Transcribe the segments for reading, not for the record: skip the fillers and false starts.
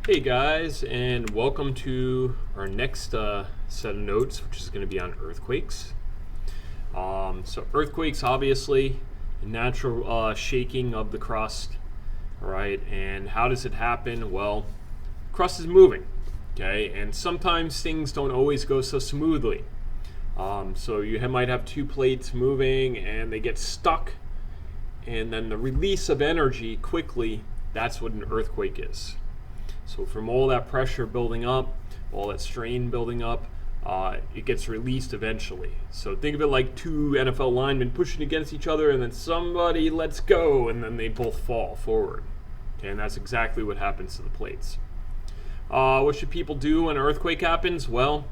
Hey guys, and welcome to our next set of notes, which is going to be on earthquakes. So earthquakes, obviously, a natural shaking of the crust, all right? And how does it happen? Well, crust is moving, okay? And sometimes things don't always go so smoothly. So you might have two plates moving and they get stuck, and then the release of energy quickly, that's what an earthquake is. So from all that pressure building up, all that strain building up, it gets released eventually. So think of it like two NFL linemen pushing against each other, and then somebody lets go, and then they both fall forward. Okay, and that's exactly what happens to the plates. What should people do when an earthquake happens? Well,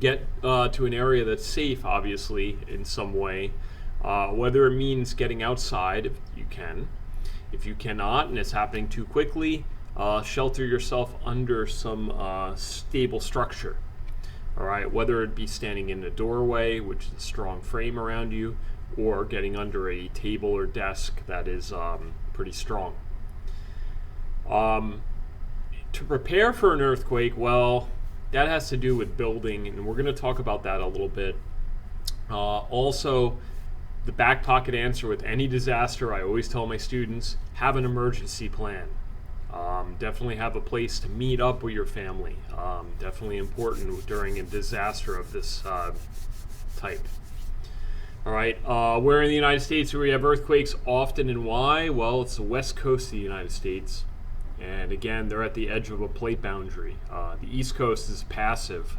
get to an area that's safe, obviously, in some way. Whether it means getting outside if you can. If you cannot and it's happening too quickly, shelter yourself under some stable structure. All right, whether it be standing in a doorway, which is a strong frame around you, or getting under a table or desk that is pretty strong. To prepare for an earthquake, well, that has to do with building, and we're going to talk about that a little bit. Also, the back pocket answer with any disaster, I always tell my students, have an emergency plan. Definitely have a place to meet up with your family. Definitely important during a disaster of this type. All right, where in the United States do we have earthquakes often and why? Well, it's the west coast of the United States. And again, they're at the edge of a plate boundary. The East Coast is passive,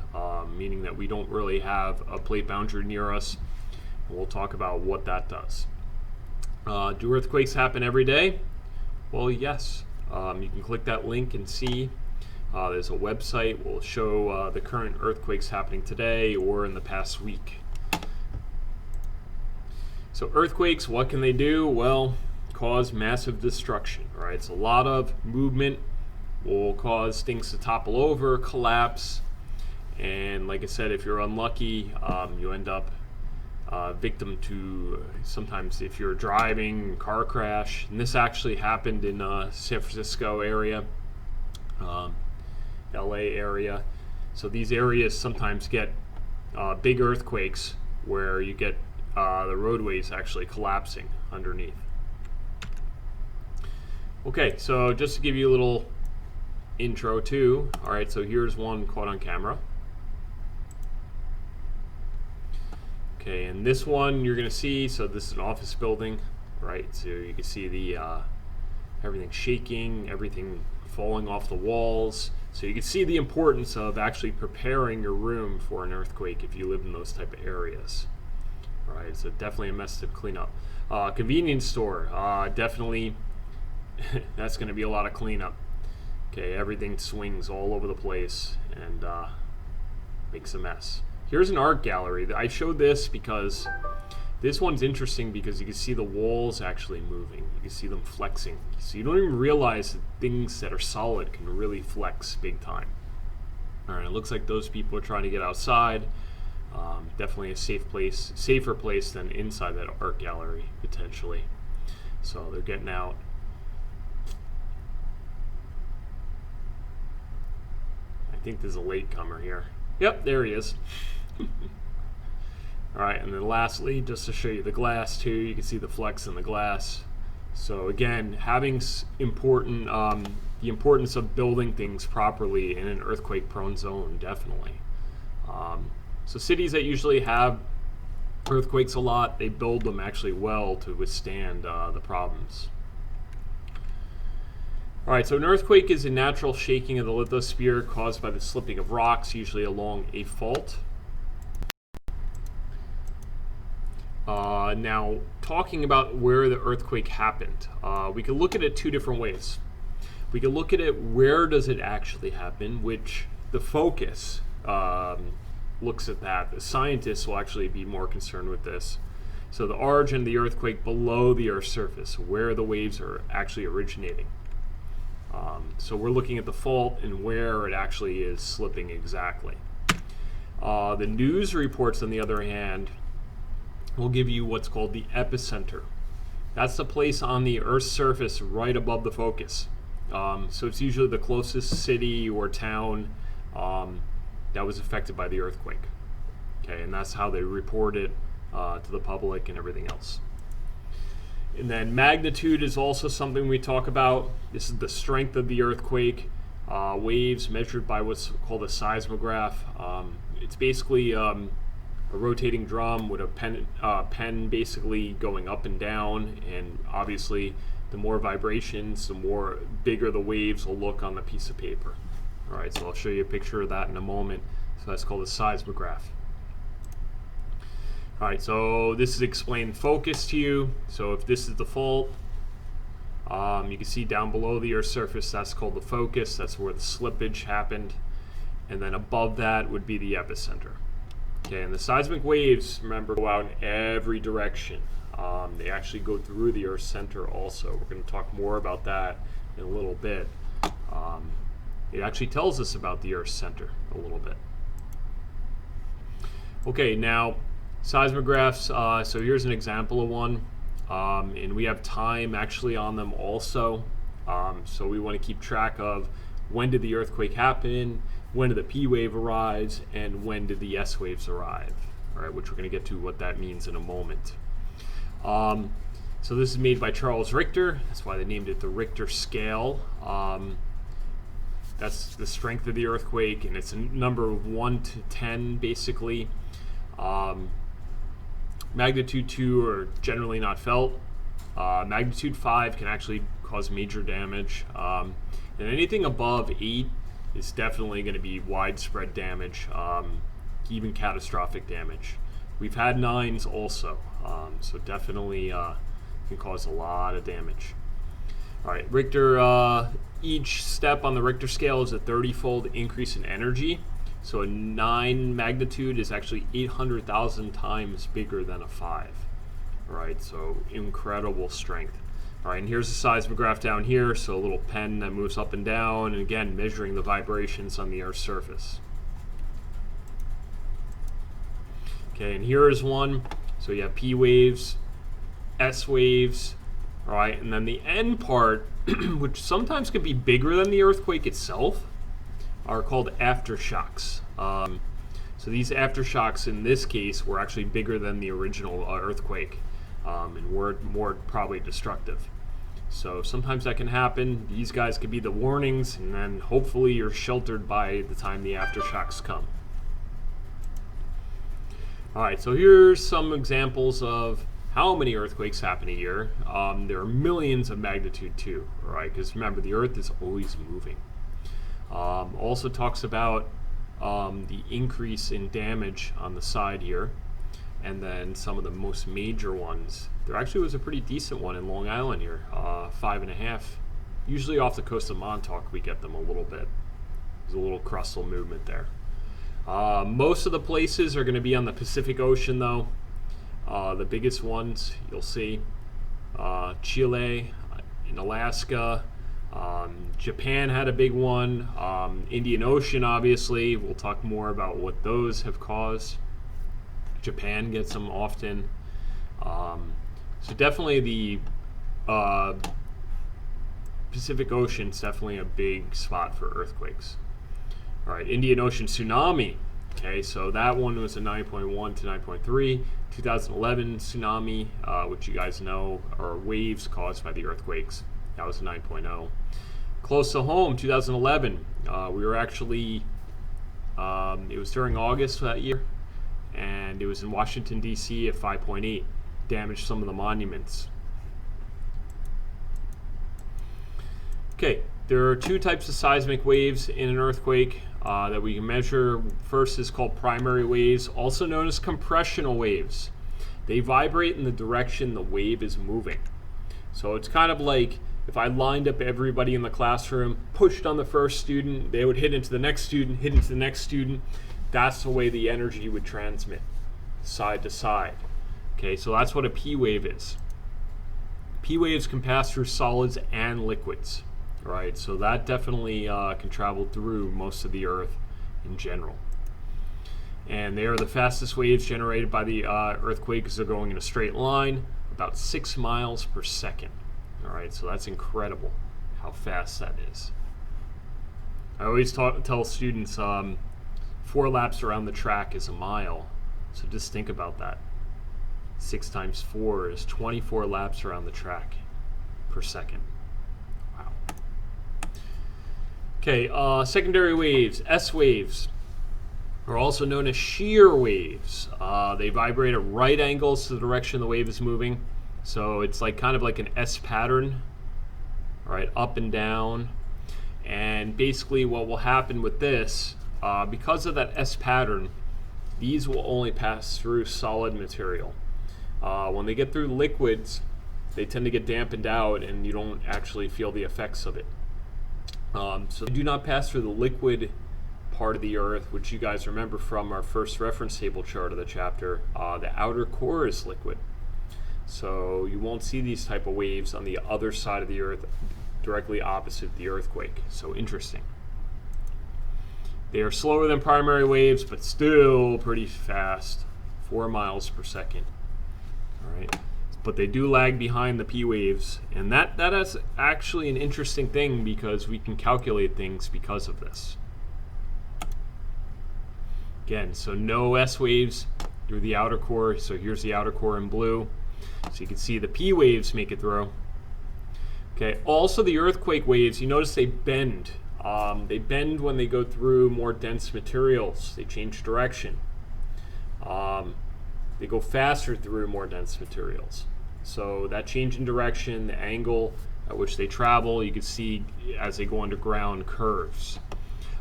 meaning that we don't really have a plate boundary near us. And we'll talk about what that does. Do earthquakes happen every day? Well, yes. You can click that link and see. There's a website. We'll show the current earthquakes happening today or in the past week. So earthquakes, what can they do? Well, cause massive destruction. Right? It's a lot of movement will cause things to topple over, collapse, and like I said, if you're unlucky, you end up victim to sometimes if you're driving car crash, and this actually happened in San Francisco area, LA area. So these areas sometimes get big earthquakes where you get the roadways actually collapsing underneath. Okay, so just to give you a little intro too. All right, so here's one caught on camera. Okay, and this one you're going to see, so this is an office building, right? So you can see the everything shaking, everything falling off the walls. So you can see the importance of actually preparing your room for an earthquake if you live in those type of areas. All right, so definitely a mess to clean up. Convenience store, definitely that's going to be a lot of cleanup. Okay, everything swings all over the place and makes a mess. Here's an art gallery. I showed this because this one's interesting because you can see the walls actually moving. You can see them flexing. So you don't even realize that things that are solid can really flex big time. All right, it looks like those people are trying to get outside. Definitely a safer place than inside that art gallery, potentially. So they're getting out. I think there's a latecomer here. Yep, there he is. All right, and then lastly, just to show you the glass too, you can see the flex in the glass. So again, having the importance of building things properly in an earthquake-prone zone, definitely. So cities that usually have earthquakes a lot, they build them actually well to withstand the problems. All right, so an earthquake is a natural shaking of the lithosphere caused by the slipping of rocks, usually along a fault. Now, talking about where the earthquake happened, we can look at it two different ways. We can look at it, where does it actually happen, which the focus looks at that. The scientists will actually be more concerned with this. So the origin of the earthquake below the Earth's surface, where the waves are actually originating. So we're looking at the fault and where it actually is slipping exactly. The news reports, on the other hand, will give you what's called the epicenter. That's the place on the Earth's surface right above the focus. So it's usually the closest city or town that was affected by the earthquake. Okay, and that's how they report it to the public and everything else. And then magnitude is also something we talk about. This is the strength of the earthquake. Waves measured by what's called a seismograph. It's basically a rotating drum with a pen basically going up and down, and obviously the more vibrations, the more bigger the waves will look on the piece of paper. All right, so I'll show you a picture of that in a moment. So that's called a seismograph. All right, so this is explained focus to you. So if this is the fault, you can see down below the Earth's surface, that's called the focus. That's where the slippage happened. And then above that would be the epicenter. Okay, and the seismic waves, remember, go out in every direction. They actually go through the Earth's center also. We're going to talk more about that in a little bit. It actually tells us about the Earth's center a little bit. Okay, now seismographs, so here's an example of one. And we have time actually on them also. So we want to keep track of when did the earthquake happen, when did the P wave arise, and when did the S waves arrive. All right, which we're going to get to what that means in a moment. So this is made by Charles Richter. That's why they named it the Richter scale. That's the strength of the earthquake, and it's a number of 1 to 10 basically. Magnitude 2 are generally not felt. Magnitude 5 can actually cause major damage. And anything above 8 is definitely going to be widespread damage, even catastrophic damage. We've had 9s also, so definitely can cause a lot of damage. All right, Richter, each step on the Richter scale is a 30-fold increase in energy. So a 9 magnitude is actually 800,000 times bigger than a 5. All right, so incredible strength. All right, and here's a seismograph down here, so a little pen that moves up and down, and again, measuring the vibrations on the Earth's surface. Okay, and here is one. So you have P waves, S waves, all right, and then the end part, which sometimes could be bigger than the earthquake itself, are called aftershocks. So these aftershocks in this case were actually bigger than the original earthquake, and were more probably destructive. So sometimes that can happen. These guys could be the warnings, and then hopefully you're sheltered by the time the aftershocks come. All right, so here's some examples of how many earthquakes happen a year. There are millions of magnitude 2, all right? Because remember, the Earth is always moving. Also talks about the increase in damage on the side here, and then some of the most major ones. There actually was a pretty decent one in Long Island here, 5.5. Usually off the coast of Montauk we get them a little bit. There's a little crustal movement there. Most of the places are going to be on the Pacific Ocean though. The biggest ones you'll see, Chile, in Alaska, Japan had a big one, Indian Ocean obviously, we'll talk more about what those have caused. Japan gets them often. So definitely the Pacific Ocean is definitely a big spot for earthquakes. All right, Indian Ocean tsunami. Okay, so that one was a 9.1 to 9.3. 2011 tsunami, which you guys know are waves caused by the earthquakes. That was a 9.0. Close to home, 2011. We were actually, it was during August that year, and it was in Washington, D.C. at 5.8. Damaged some of the monuments. Okay, there are two types of seismic waves in an earthquake that we can measure. First is called primary waves, also known as compressional waves. They vibrate in the direction the wave is moving. So it's kind of like if I lined up everybody in the classroom, pushed on the first student, they would hit into the next student, hit into the next student. That's the way the energy would transmit, side to side. Okay, so that's what a P wave is. P waves can pass through solids and liquids. Right, so that definitely can travel through most of the Earth in general. And they are the fastest waves generated by the earthquake because they're going in a straight line, about 6 miles per second. All right, so that's incredible. how fast that is. I always tell students 4 laps around the track is a mile. So just think about that. 6 times 4 is 24 laps around the track per second. Wow. Okay, secondary waves, S waves, are also known as shear waves. They vibrate at right angles to the direction the wave is moving. So it's like kind of like an S pattern, right, up and down. And basically what will happen with this, because of that S pattern, these will only pass through solid material. When they get through liquids, they tend to get dampened out and you don't actually feel the effects of it. So they do not pass through the liquid part of the Earth, which you guys remember from our first reference table chart of the chapter. The outer core is liquid. So you won't see these type of waves on the other side of the Earth, directly opposite the earthquake. So interesting. They are slower than primary waves, but still pretty fast, 4 miles per second. All right, but they do lag behind the P waves, and that is actually an interesting thing because we can calculate things because of this. Again, so no S waves through the outer core. So here's the outer core in blue. So you can see the P waves make it through. Okay, also the earthquake waves, you notice they bend. They bend when they go through more dense materials. They change direction. They go faster through more dense materials. So that change in direction, the angle at which they travel, you can see as they go underground curves.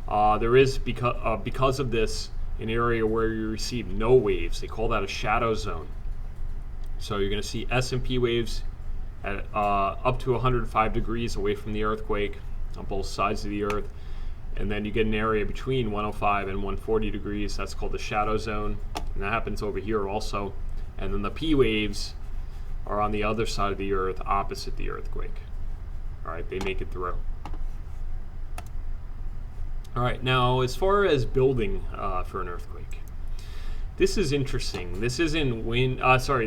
There is, because of this, an area where you receive no waves. They call that a shadow zone. So you're going to see S and P waves at up to 105 degrees away from the earthquake on both sides of the Earth. And then you get an area between 105 and 140 degrees. That's called the shadow zone. And that happens over here also. And then the P waves are on the other side of the Earth, opposite the earthquake. All right, they make it through. All right, now as far as building for an earthquake, this is interesting. This isn't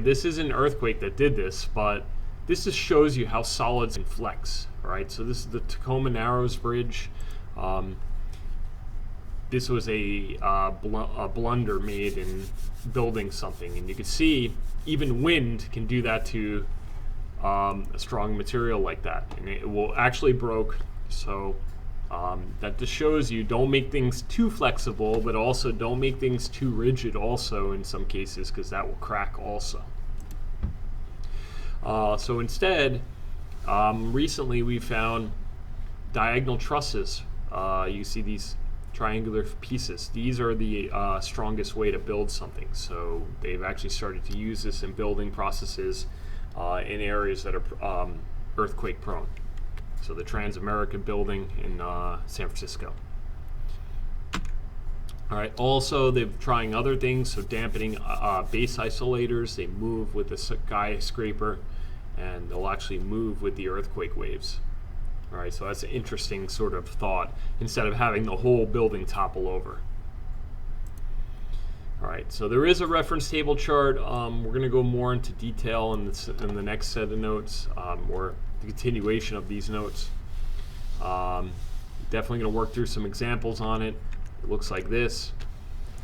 this is an earthquake that did this, but this just shows you how solids can flex. All right, so this is the Tacoma Narrows Bridge. This was a blunder made in building something, and you can see even wind can do that to a strong material like that, and it will actually broke. So that just shows you don't make things too flexible, but also don't make things too rigid also in some cases, because that will crack also. So instead, recently we found diagonal trusses. You see these triangular pieces. These are the strongest way to build something. So they've actually started to use this in building processes in areas that are earthquake prone. So the Transamerica building in San Francisco. All right. Also, they're trying other things. So dampening base isolators. They move with the skyscraper, and they'll actually move with the earthquake waves. All right. So that's an interesting sort of thought. Instead of having the whole building topple over. All right. So there is a reference table chart. We're going to go more into detail in the next set of notes, or the continuation of these notes. Definitely going to work through some examples on it. It looks like this.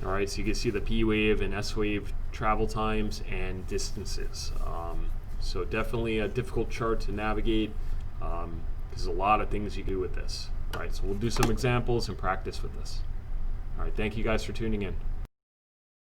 All right, so you can see the P wave and S wave travel times and distances. So definitely a difficult chart to navigate. There's a lot of things you can do with this. All right, so we'll do some examples and practice with this. All right, thank you guys for tuning in.